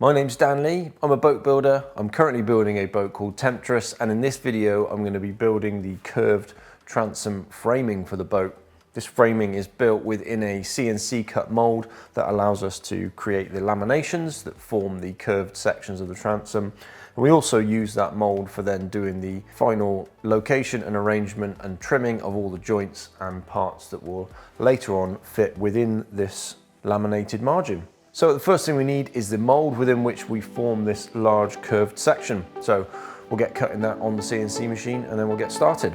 My name's Dan Lee, I'm a boat builder. I'm currently building a boat called Temptress, and in this video I'm going to be building the curved transom framing for the boat. This framing is built within a CNC cut mould that allows us to create the laminations that form the curved sections of the transom. And we also use that mould for then doing the final location and arrangement and trimming of all the joints and parts that will later on fit within this laminated margin. So the first thing we need is the mould within which we form this large curved section. So we'll get cutting that on the CNC machine and then we'll get started.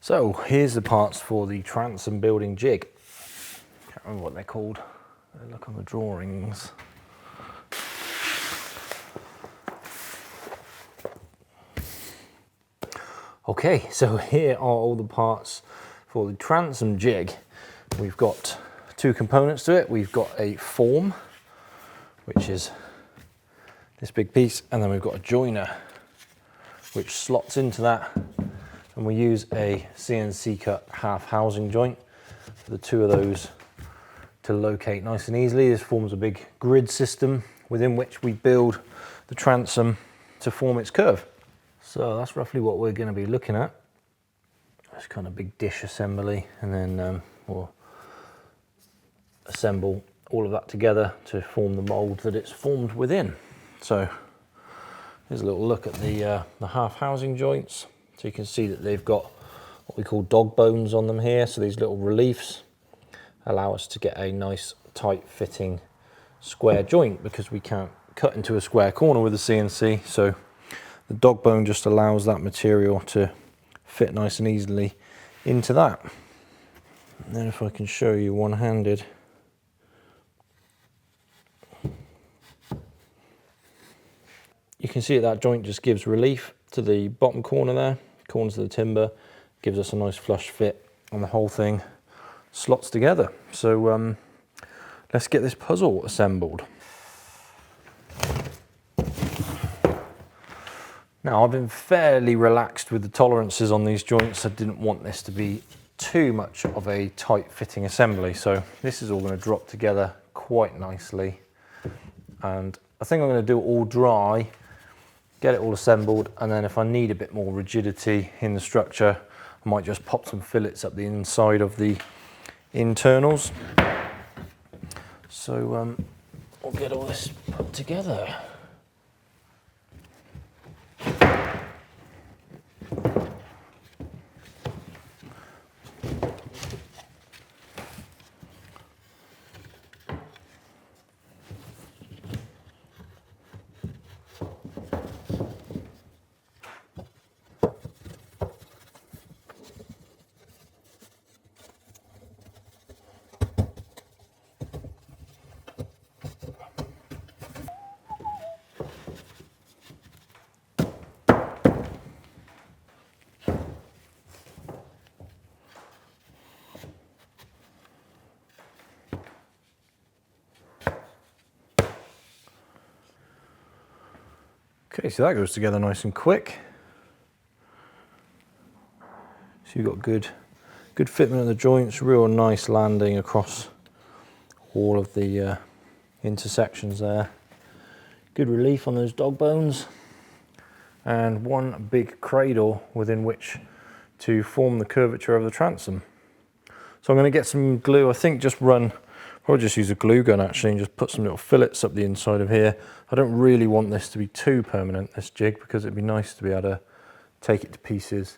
So here's the parts for the transom building jig. Can't remember what they're called. Look on the drawings. Okay, so here are all the parts for the transom jig. We've got two components to it. We've got a form, which is this big piece, and then we've got a joiner, which slots into that. And we use a CNC cut half housing joint for the two of those to locate nice and easily. This forms a big grid system within which we build the transom to form its curve. So that's roughly what we're going to be looking at. This kind of big dish assembly, and then we'll assemble all of that together to form the mould that it's formed within. So here's a little look at the half housing joints. So you can see that they've got what we call dog bones on them here. So these little reliefs allow us to get a nice tight fitting square joint because we can't cut into a square corner with a CNC. So the dog bone just allows that material to fit nice and easily into that. And then if I can show you one-handed. You can see that joint just gives relief to the bottom corner there, corners of the timber, gives us a nice flush fit, and the whole thing slots together. So let's get this puzzle assembled. Now I've been fairly relaxed with the tolerances on these joints. I didn't want this to be too much of a tight fitting assembly, so this is all going to drop together quite nicely. And I think I'm going to do it all dry, get it all assembled, and then if I need a bit more rigidity in the structure, I might just pop some fillets up the inside of the internals. So we'll get all this put together. Okay, so that goes together nice and quick. So you've got good fitment of the joints, real nice landing across all of the intersections there. Good relief on those dog bones, and one big cradle within which to form the curvature of the transom. So I'm going to get some glue. I think probably just use a glue gun actually, and just put some little fillets up the inside of here. I don't really want this to be too permanent, this jig, because it'd be nice to be able to take it to pieces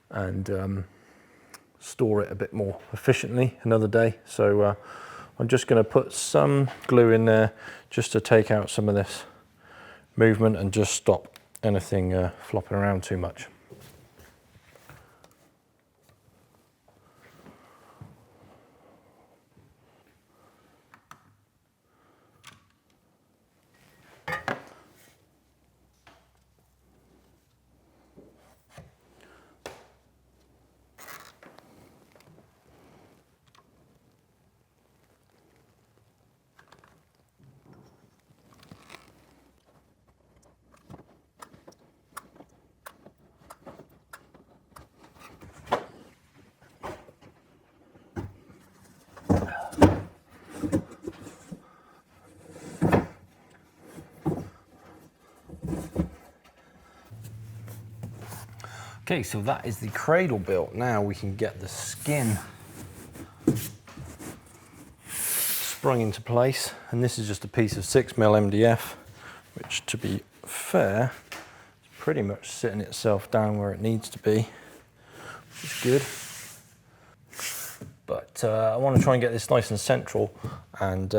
and store it a bit more efficiently another day. So I'm just going to put some glue in there just to take out some of this movement and just stop anything flopping around too much. Okay, so that is the cradle built. Now we can get the skin sprung into place, and this is just a piece of 6mm MDF, which, to be fair, is pretty much sitting itself down where it needs to be, which is good. But I want to try and get this nice and central, and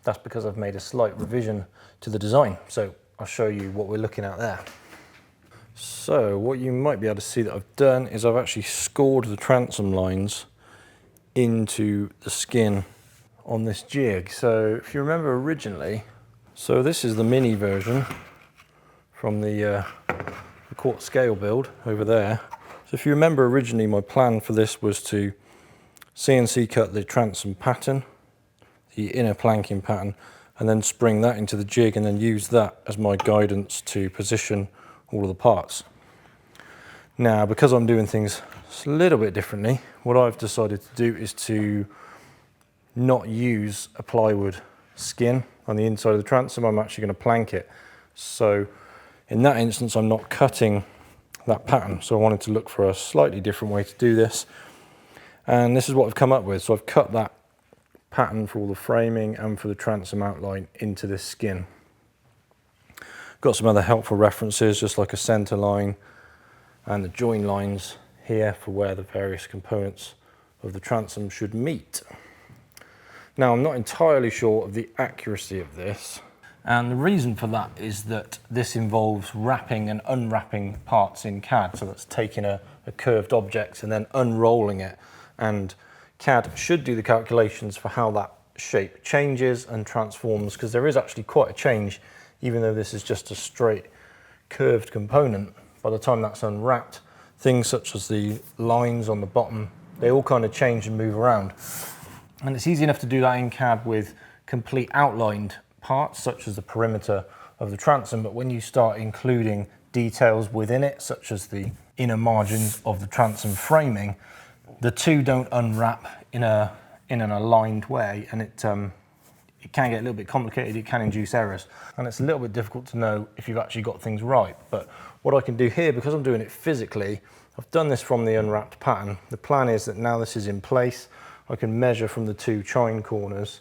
that's because I've made a slight revision to the design. So I'll show you what we're looking at there. So what you might be able to see that I've done is I've actually scored the transom lines into the skin on this jig. So if you remember originally, so this is the mini version from the quartz scale build over there. So if you remember originally, my plan for this was to CNC cut the transom pattern, the inner planking pattern, and then spring that into the jig and then use that as my guidance to position all of the parts. Now, because I'm doing things a little bit differently, what I've decided to do is to not use a plywood skin on the inside of the transom. I'm actually going to plank it. So in that instance, I'm not cutting that pattern. So I wanted to look for a slightly different way to do this. And this is what I've come up with. So I've cut that pattern for all the framing and for the transom outline into this skin. Got some other helpful references, just like a center line and the join lines here for where the various components of the transom should meet. Now, I'm not entirely sure of the accuracy of this, and the reason for that is that this involves wrapping and unwrapping parts in CAD. So that's taking a curved object and then unrolling it, and CAD should do the calculations for how that shape changes and transforms, because there is actually quite a change. Even though this is just a straight curved component, by the time that's unwrapped, things such as the lines on the bottom, they all kind of change and move around. And it's easy enough to do that in CAD with complete outlined parts, such as the perimeter of the transom, but when you start including details within it, such as the inner margins of the transom framing, the two don't unwrap in an aligned way, and it can get a little bit complicated, it can induce errors, and it's a little bit difficult to know if you've actually got things right. But what I can do here, because I'm doing it physically, I've done this from the unwrapped pattern. The plan is that now this is in place, I can measure from the two chine corners,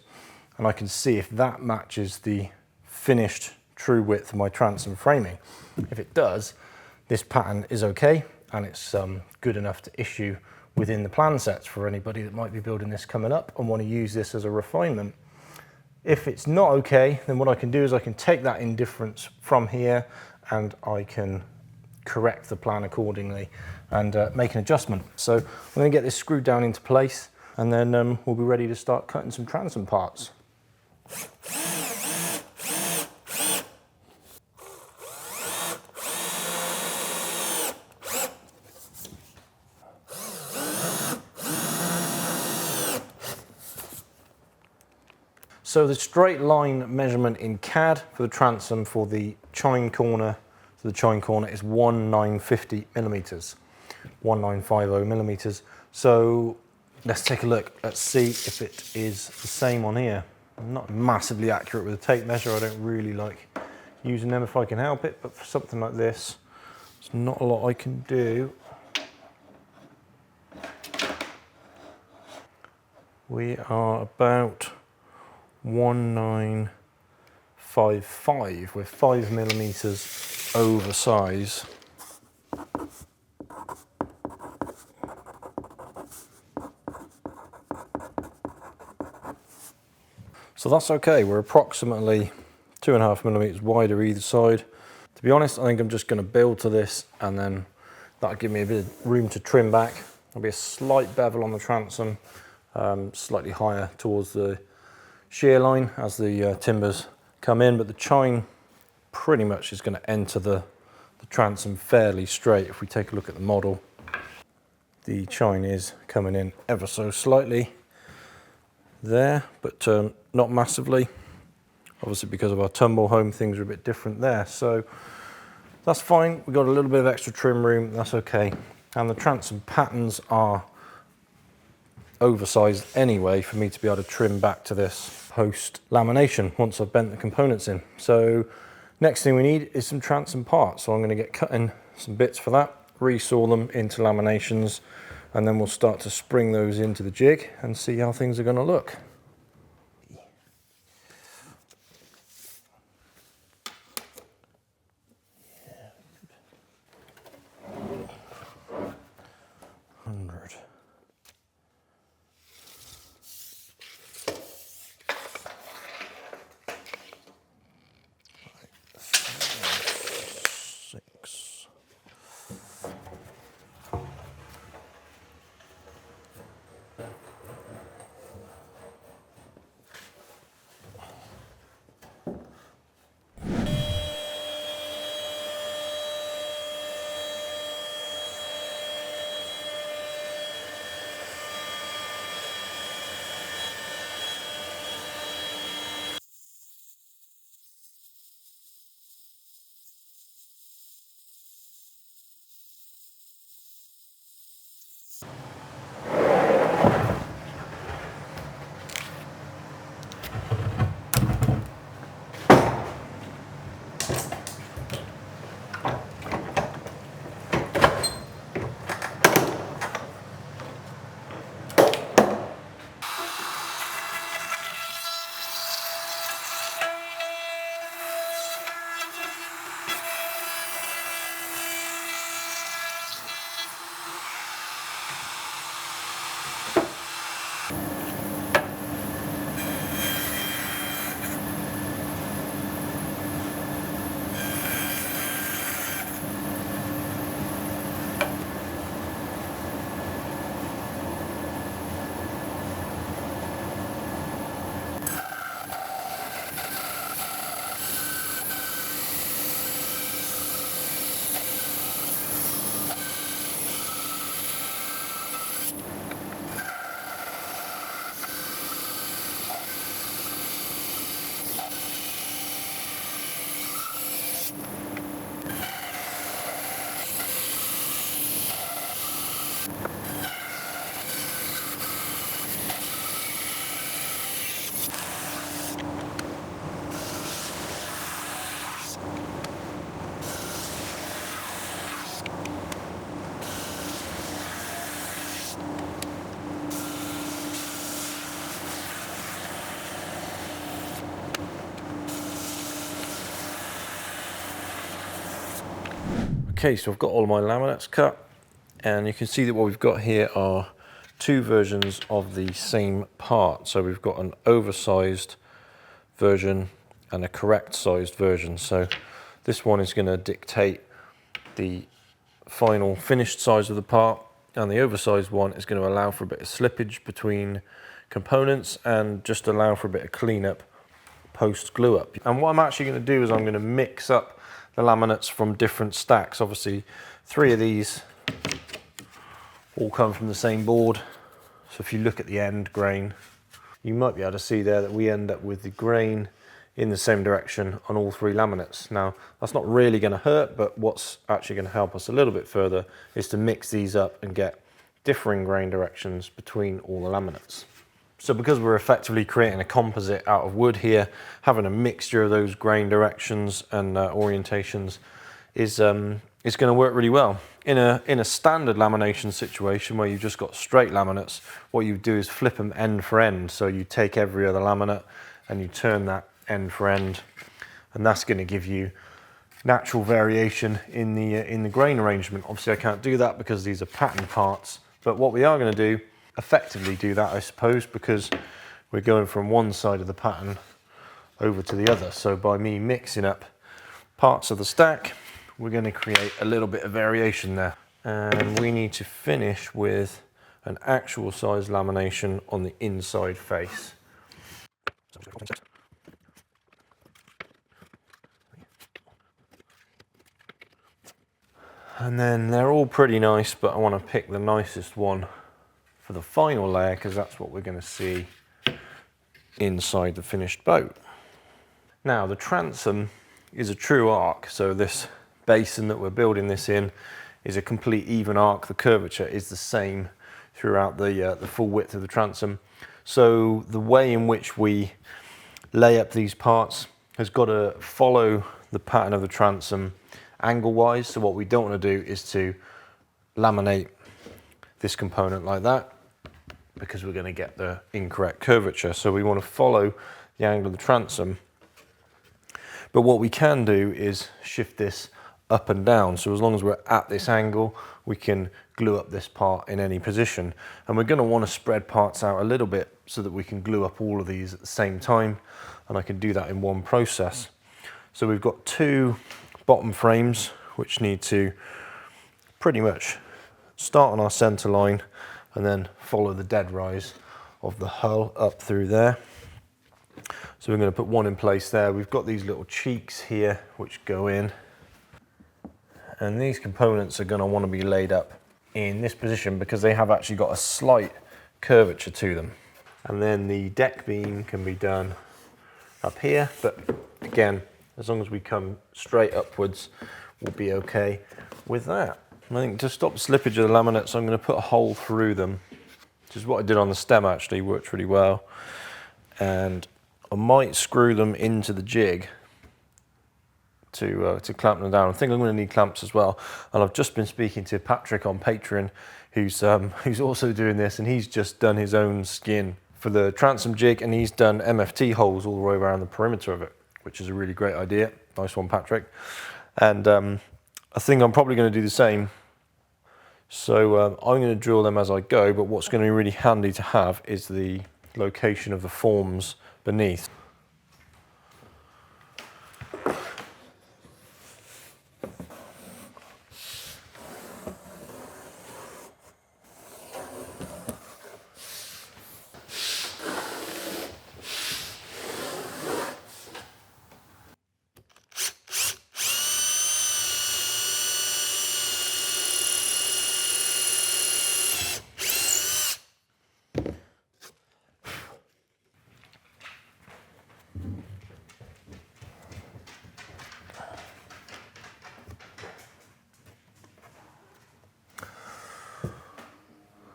and I can see if that matches the finished true width of my transom framing. If it does, this pattern is okay, and it's good enough to issue within the plan sets for anybody that might be building this coming up and want to use this as a refinement. If it's not okay, then what I can do is I can take that indifference from here and I can correct the plan accordingly and make an adjustment. So I'm going to get this screwed down into place, and then we'll be ready to start cutting some transom parts. So the straight line measurement in CAD for the transom for the chine corner to the chine corner is 1950 millimeters, 1950 millimeters. So let's take a look. Let's see if it is the same on here. I'm not massively accurate with a tape measure. I don't really like using them if I can help it, but for something like this, there's not a lot I can do. We are about 1955. We're 5 millimeters over size. So that's okay. We're approximately 2.5 millimeters wider either side. To be honest, I think I'm just going to build to this, and then that'll give me a bit of room to trim back. There'll be a slight bevel on the transom, slightly higher towards the shear line as the timbers come in, but the chine pretty much is going to enter the transom fairly straight. If we take a look at the model, the chine is coming in ever so slightly there, but not massively. Obviously, because of our tumble home, things are a bit different there, so that's fine. We've got a little bit of extra trim room, that's okay. And the transom patterns are oversized anyway for me to be able to trim back to this post lamination once I've bent the components in. So next thing we need is some transom parts. So I'm going to get cutting some bits for that, resaw them into laminations, and then we'll start to spring those into the jig and see how things are going to look. Okay, so I've got all of my laminates cut, and you can see that what we've got here are two versions of the same part. So we've got an oversized version and a correct sized version. So this one is going to dictate the final finished size of the part, and the oversized one is going to allow for a bit of slippage between components and just allow for a bit of cleanup post glue up. And what I'm actually going to do is I'm going to mix up the laminates from different stacks. Obviously 3 of these all come from the same board, so if you look at the end grain, you might be able to see there that we end up with the grain in the same direction on all 3 laminates. Now that's not really going to hurt, but what's actually going to help us a little bit further is to mix these up and get differing grain directions between all the laminates. So because we're effectively creating a composite out of wood here, having a mixture of those grain directions and orientations is going to work really well. In a standard lamination situation where you've just got straight laminates, what you do is flip them end for end. So you take every other laminate and you turn that end for end, and that's going to give you natural variation in the grain arrangement. Obviously I can't do that because these are pattern parts, but what we are going to do effectively do that, I suppose, because we're going from one side of the pattern over to the other. So by me mixing up parts of the stack, we're going to create a little bit of variation there. And we need to finish with an actual size lamination on the inside face. And then they're all pretty nice, but I want to pick the nicest one for the final layer because that's what we're going to see inside the finished boat. Now the transom is a true arc, so this basin that we're building this in is a complete even arc. The curvature is the same throughout the full width of the transom. So the way in which we lay up these parts has got to follow the pattern of the transom angle wise. So what we don't want to do is to laminate this component like that, because we're going to get the incorrect curvature. So we want to follow the angle of the transom. But what we can do is shift this up and down. So as long as we're at this angle, we can glue up this part in any position. And we're going to want to spread parts out a little bit so that we can glue up all of these at the same time. And I can do that in one process. So we've got two bottom frames which need to pretty much start on our center line and then follow the dead rise of the hull up through there. So we're going to put one in place there. We've got these little cheeks here which go in, and these components are going to want to be laid up in this position because they have actually got a slight curvature to them. And then the deck beam can be done up here, but again, as long as we come straight upwards, we'll be okay with that. I think to stop slippage of the laminates, I'm going to put a hole through them, which is what I did on the stem actually, worked really well. And I might screw them into the jig to clamp them down. I think I'm going to need clamps as well. And I've just been speaking to Patrick on Patreon, who's also doing this, and he's just done his own skin for the transom jig, and he's done MFT holes all the way around the perimeter of it, which is a really great idea. Nice one, Patrick. And I think I'm probably going to do the same. So I'm going to drill them as I go, but what's going to be really handy to have is the location of the forms beneath.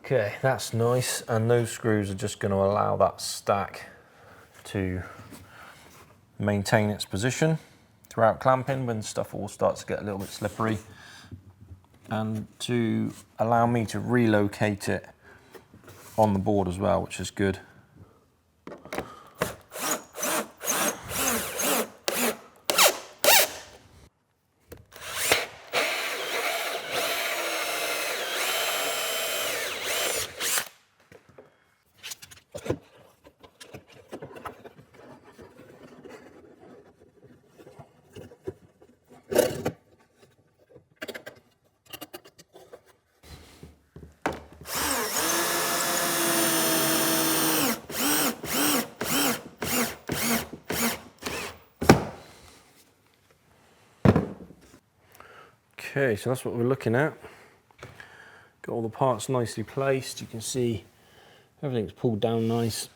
Okay, that's nice, and those screws are just going to allow that stack to maintain its position throughout clamping when stuff all starts to get a little bit slippery, and to allow me to relocate it on the board as well, which is good. Okay, so that's what we're looking at. Got all the parts nicely placed. You can see everything's pulled down nice.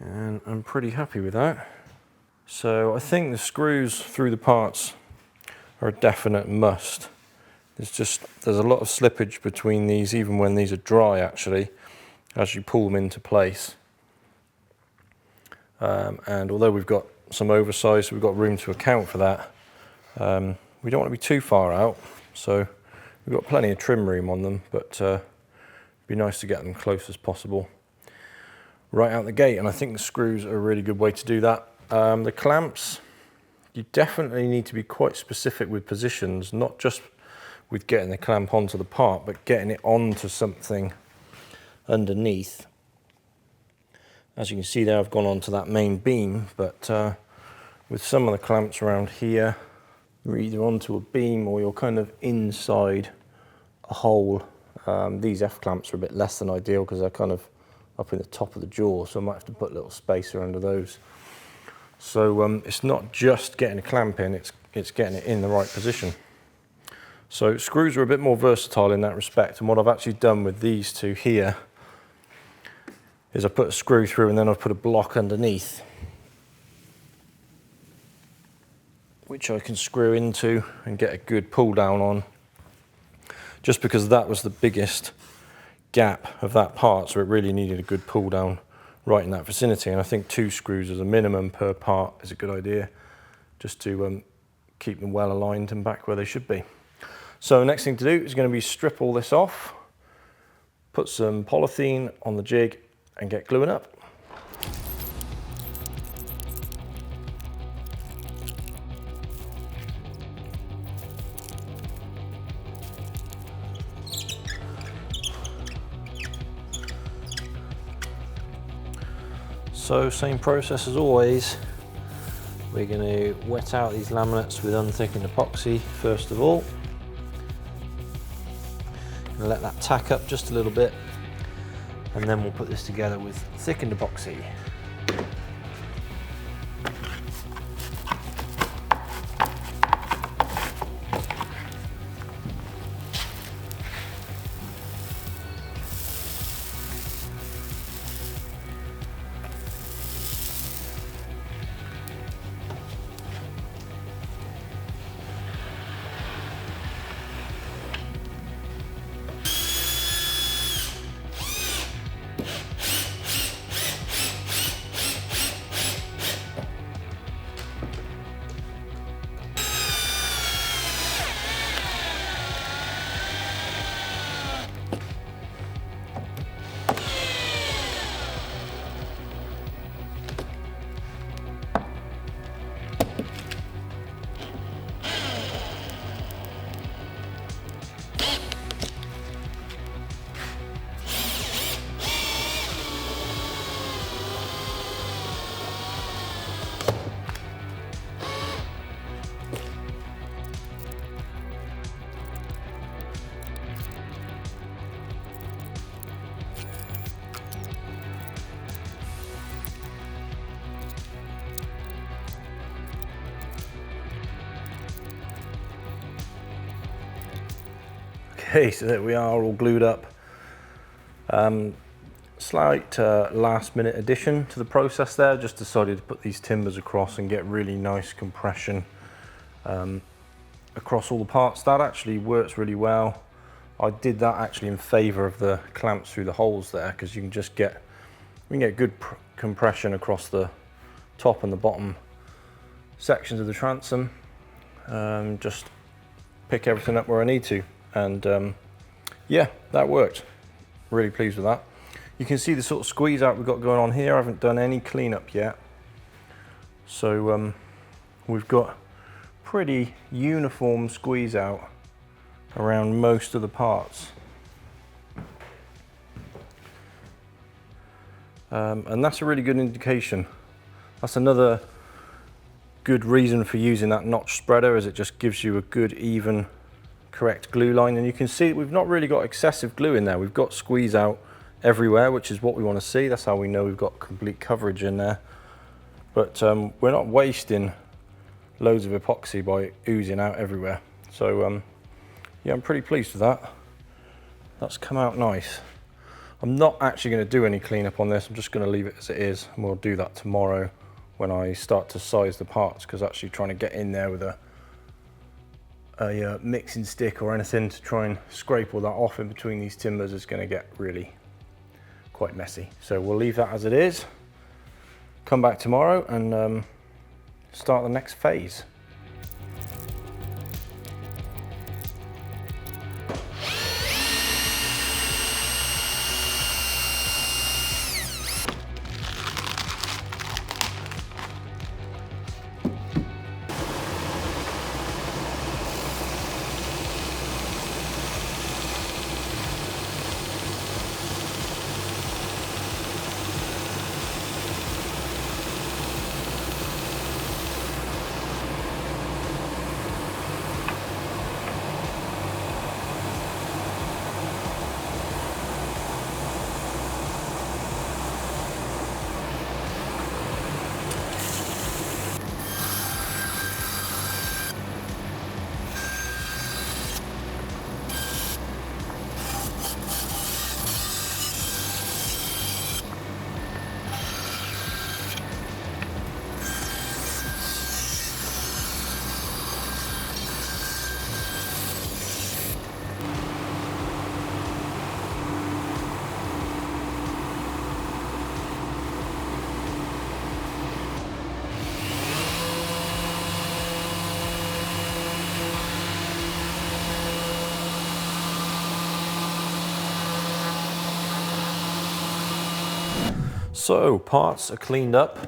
And I'm pretty happy with that. So I think the screws through the parts are a definite must. There's a lot of slippage between these, even when these are dry actually, as you pull them into place. And although we've got some oversized, we've got room to account for that. We don't want to be too far out, so we've got plenty of trim room on them, but it'd be nice to get them close as possible right out the gate, and I think the screws are a really good way to do that. The clamps, you definitely need to be quite specific with positions, not just with getting the clamp onto the part, but getting it onto something underneath. As you can see there, I've gone onto that main beam, but with some of the clamps around here, you're either onto a beam or you're kind of inside a hole. These F clamps are a bit less than ideal because they're kind of up in the top of the jaw, so I might have to put a little spacer under those. So it's not just getting a clamp in, it's getting it in the right position. So screws are a bit more versatile in that respect, and what I've actually done with these two here is I put a screw through and then I've put a block underneath, which I can screw into and get a good pull down on, just because that was the biggest gap of that part, so it really needed a good pull down right in that vicinity. And I think 2 screws as a minimum per part is a good idea, just to keep them well aligned and back where they should be. So next thing to do is going to be strip all this off, put some polythene on the jig and get gluing up. So same process as always. We're going to wet out these laminates with unthickened epoxy first of all. And let that tack up just a little bit, and then we'll put this together with thickened epoxy. Okay, so there we are, all glued up. Slight last minute addition to the process there. Just decided to put these timbers across and get really nice compression across all the parts. That actually works really well. I did that actually in favor of the clamps through the holes there, because you can just get, good compression across the top and the bottom sections of the transom. Just pick everything up where I need to. And yeah, that worked. Really pleased with that. You can see the sort of squeeze out we've got going on here. I haven't done any cleanup yet. So we've got pretty uniform squeeze out around most of the parts. And that's a really good indication. That's another good reason for using that notch spreader, is it just gives you a good even correct glue line. And you can see we've not really got excessive glue in there. We've got squeeze out everywhere, which is what we want to see. That's how we know we've got complete coverage in there. But we're not wasting loads of epoxy by oozing out everywhere. So yeah, I'm pretty pleased with that. That's come out nice. I'm not actually going to do any cleanup on this. I'm just going to leave it as it is, and we'll do that tomorrow when I start to size the parts, because actually trying to get in there with a mixing stick or anything to try and scrape all that off in between these timbers is going to get really quite messy. So we'll leave that as it is, come back tomorrow and start the next phase. So parts are cleaned up.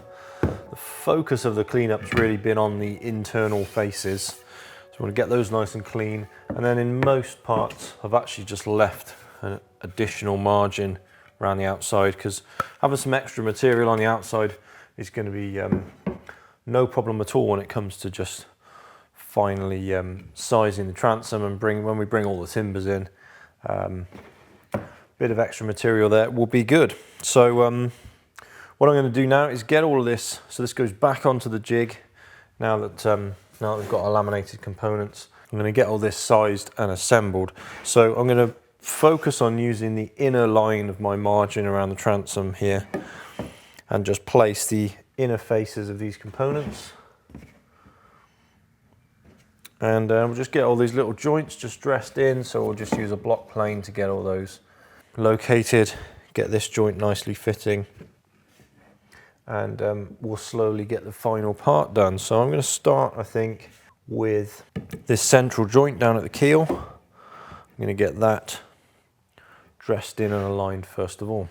The focus of the cleanup's really been on the internal faces. So we want to get those nice and clean. And then in most parts, I've actually just left an additional margin around the outside, because having some extra material on the outside is going to be no problem at all when it comes to just finally sizing the transom and when we bring all the timbers in. Bit of extra material there will be good. So what I'm going to do now is get all of this, so this goes back onto the jig now that we've got our laminated components. I'm going to get all this sized and assembled. So I'm going to focus on using the inner line of my margin around the transom here and just place the inner faces of these components. And we'll just get all these little joints just dressed in, so we'll just use a block plane to get all those located, get this joint nicely fitting, and we'll slowly get the final part done. So I'm going to start, I think, with this central joint down at the keel. I'm going to get that dressed in and aligned first of all.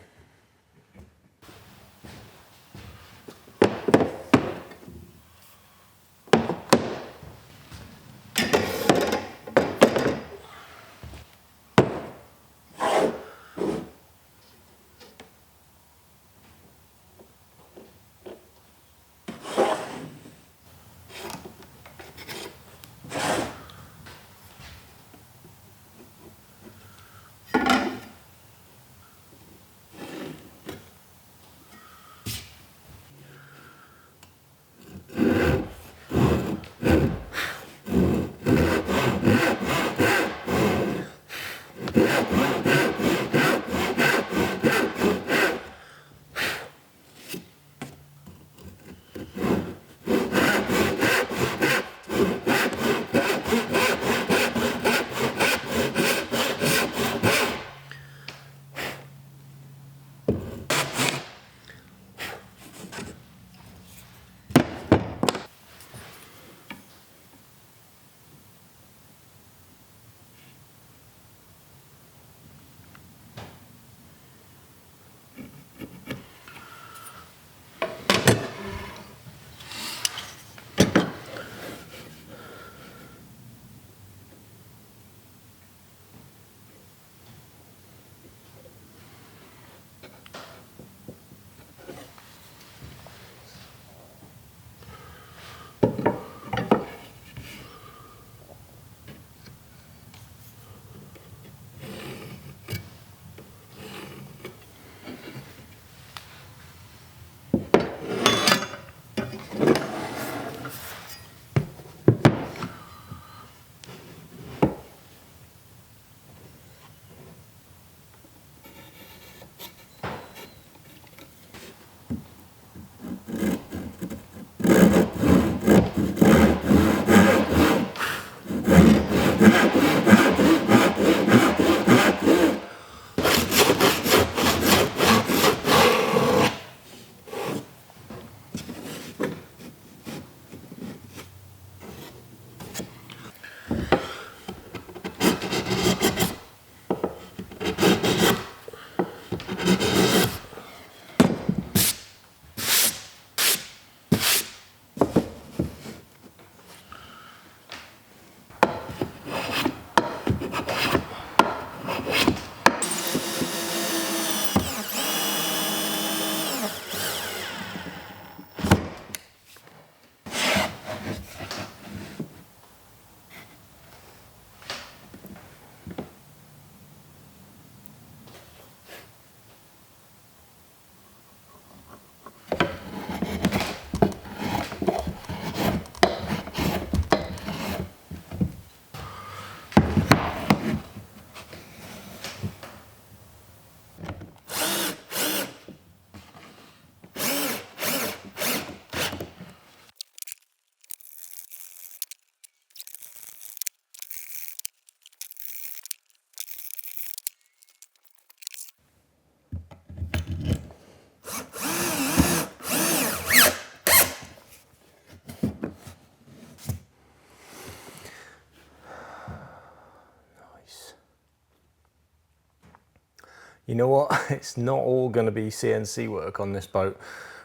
you know what, it's not all going to be CNC work on this boat.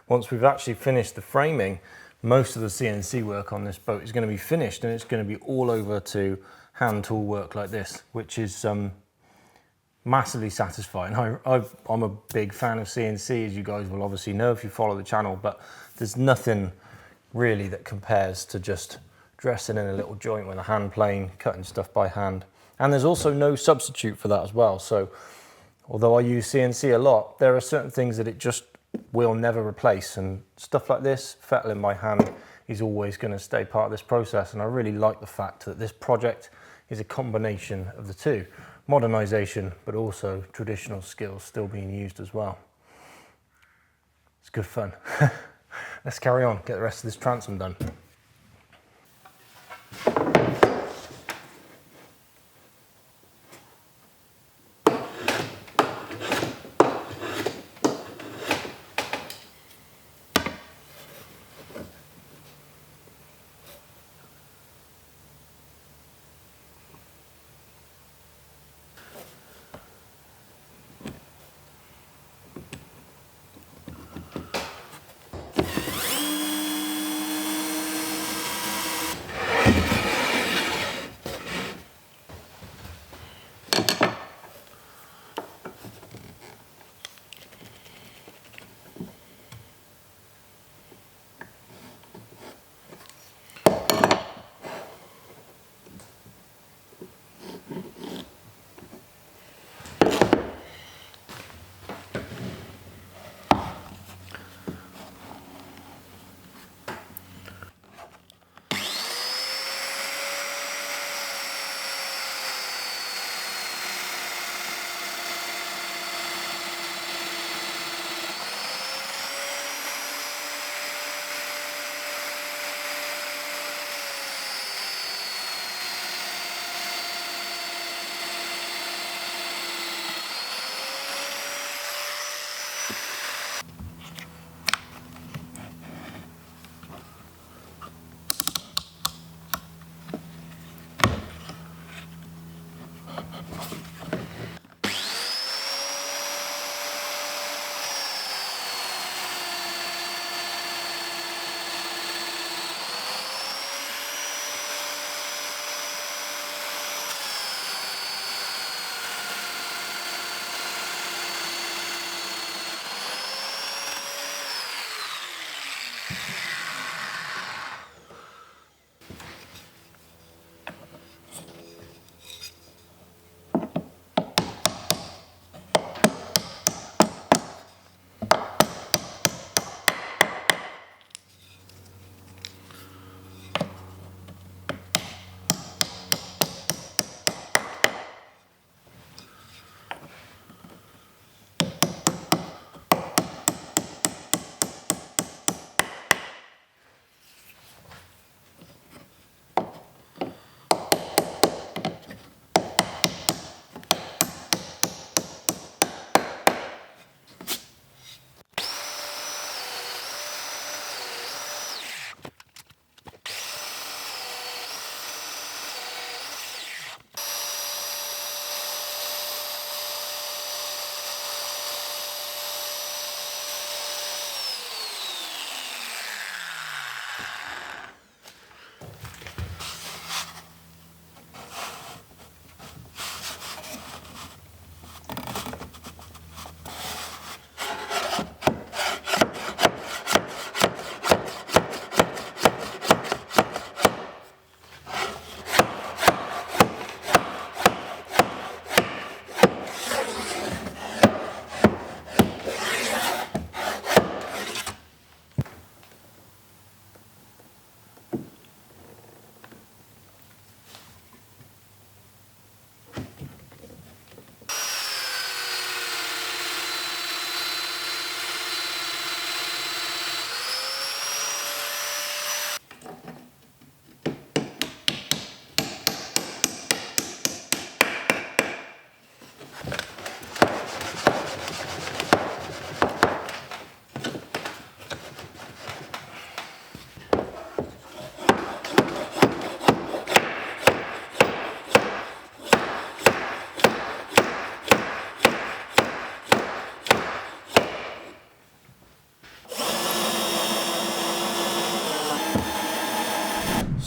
Once we've actually finished the framing, most of the CNC work on this boat is going to be finished, and it's going to be all over to hand tool work like this, which is massively satisfying. I'm a big fan of CNC, as you guys will obviously know if you follow the channel, but there's nothing really that compares to just dressing in a little joint with a hand plane, cutting stuff by hand. And there's also no substitute for that as well. So although I use CNC a lot, there are certain things that it just will never replace, and stuff like this, fettling by hand, is always going to stay part of this process. And I really like the fact that this project is a combination of the two. Modernization, but also traditional skills still being used as well. It's good fun. Let's carry on, get the rest of this transom done.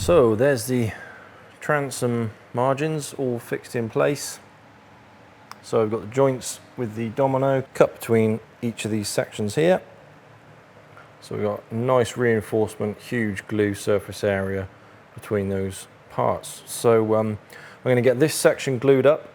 So there's the transom margins all fixed in place. So I've got the joints with the domino cut between each of these sections here. So we've got nice reinforcement, huge glue surface area between those parts. So I'm going to get this section glued up.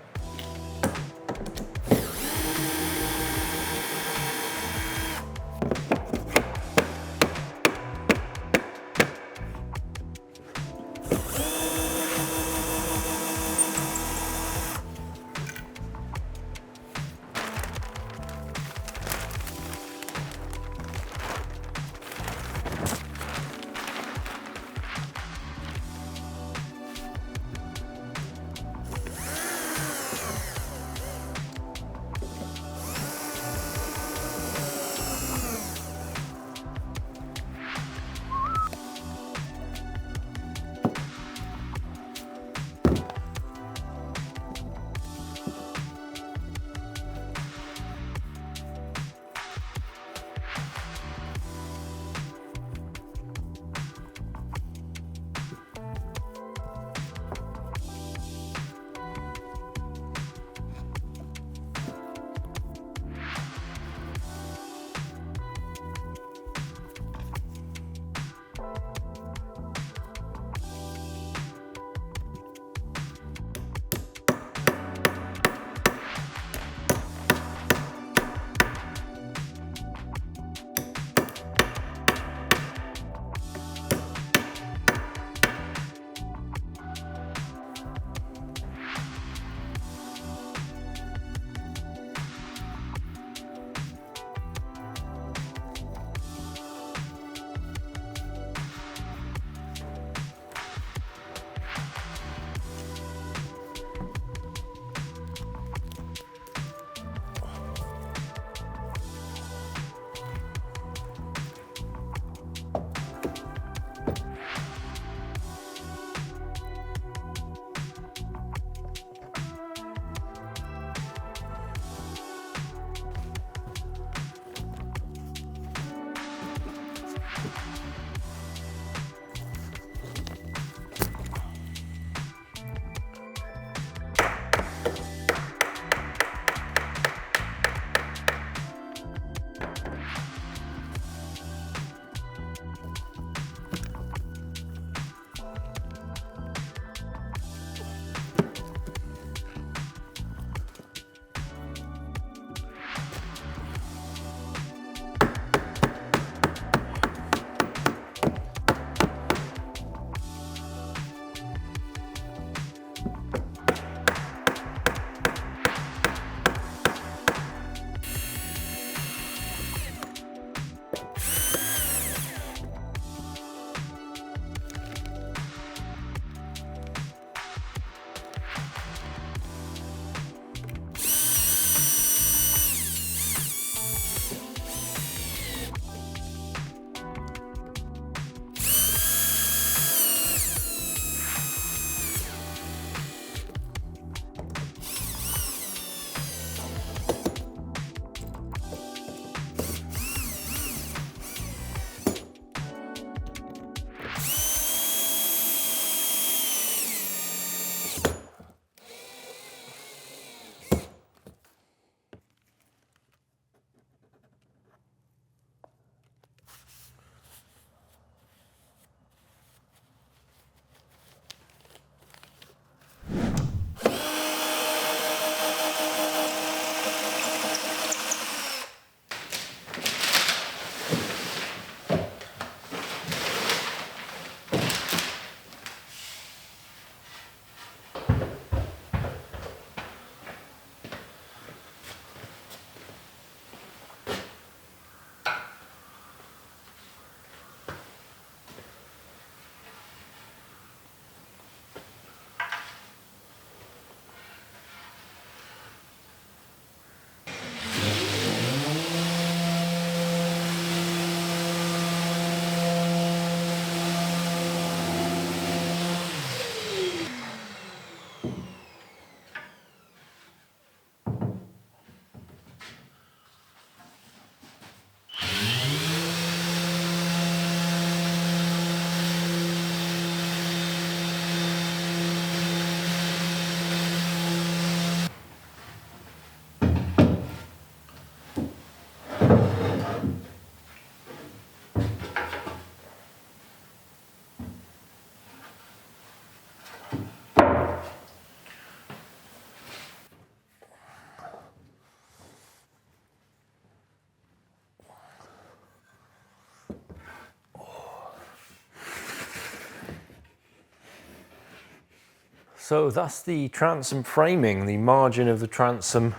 So that's the transom framing, the margin of the transom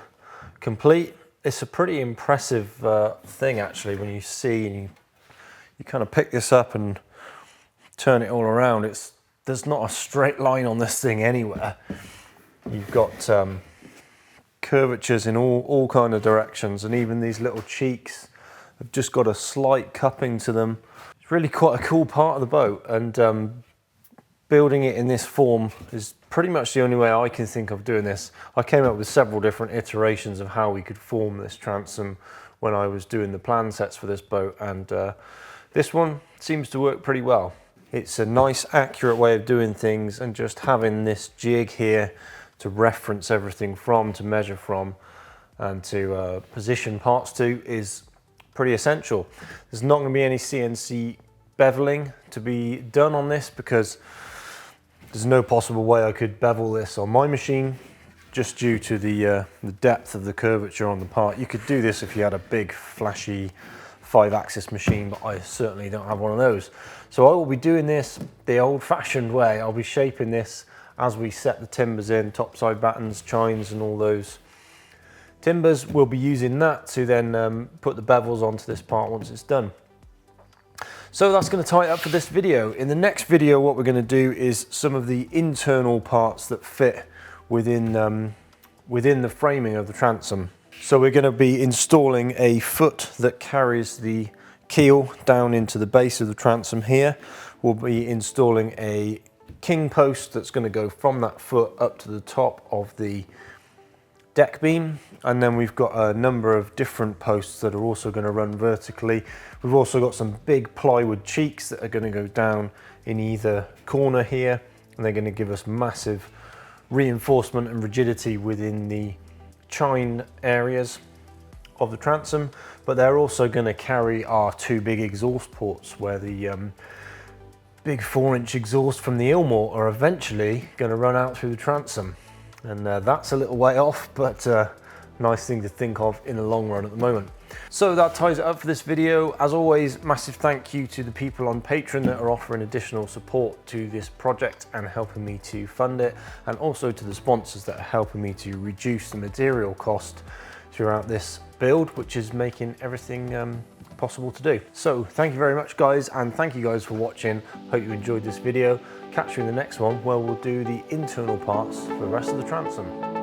complete. It's a pretty impressive thing actually when you see and you kind of pick this up and turn it all around. There's not a straight line on this thing anywhere. You've got curvatures in all kind of directions, and even these little cheeks have just got a slight cupping to them. It's really quite a cool part of the boat, and building it in this form is pretty much the only way I can think of doing this. I came up with several different iterations of how we could form this transom when I was doing the plan sets for this boat, and this one seems to work pretty well. It's a nice, accurate way of doing things, and just having this jig here to reference everything from, to measure from, and to position parts to is pretty essential. There's not going to be any CNC beveling to be done on this because there's no possible way I could bevel this on my machine just due to the depth of the curvature on the part. You could do this if you had a big flashy 5-axis machine, but I certainly don't have one of those. So I will be doing this the old-fashioned way. I'll be shaping this as we set the timbers in, topside battens, chines and all those timbers. We'll be using that to then put the bevels onto this part once it's done. So that's going to tie it up for this video. In the next video, what we're going to do is some of the internal parts that fit within the framing of the transom. So we're going to be installing a foot that carries the keel down into the base of the transom here. We'll be installing a king post that's going to go from that foot up to the top of the deck beam, and then we've got a number of different posts that are also going to run vertically. We've also got some big plywood cheeks that are going to go down in either corner here, and they're going to give us massive reinforcement and rigidity within the chine areas of the transom, but they're also going to carry our two big exhaust ports where the big 4-inch exhaust from the Ilmort are eventually going to run out through the transom. And that's a little way off, but nice thing to think of in the long run at the moment. So that ties it up for this video. As always, massive thank you to the people on Patreon that are offering additional support to this project and helping me to fund it, and also to the sponsors that are helping me to reduce the material cost throughout this build, which is making everything possible to do. So thank you very much guys, and thank you guys for watching. Hope you enjoyed this video. Catch you in the next one where we'll do the internal parts for the rest of the transom.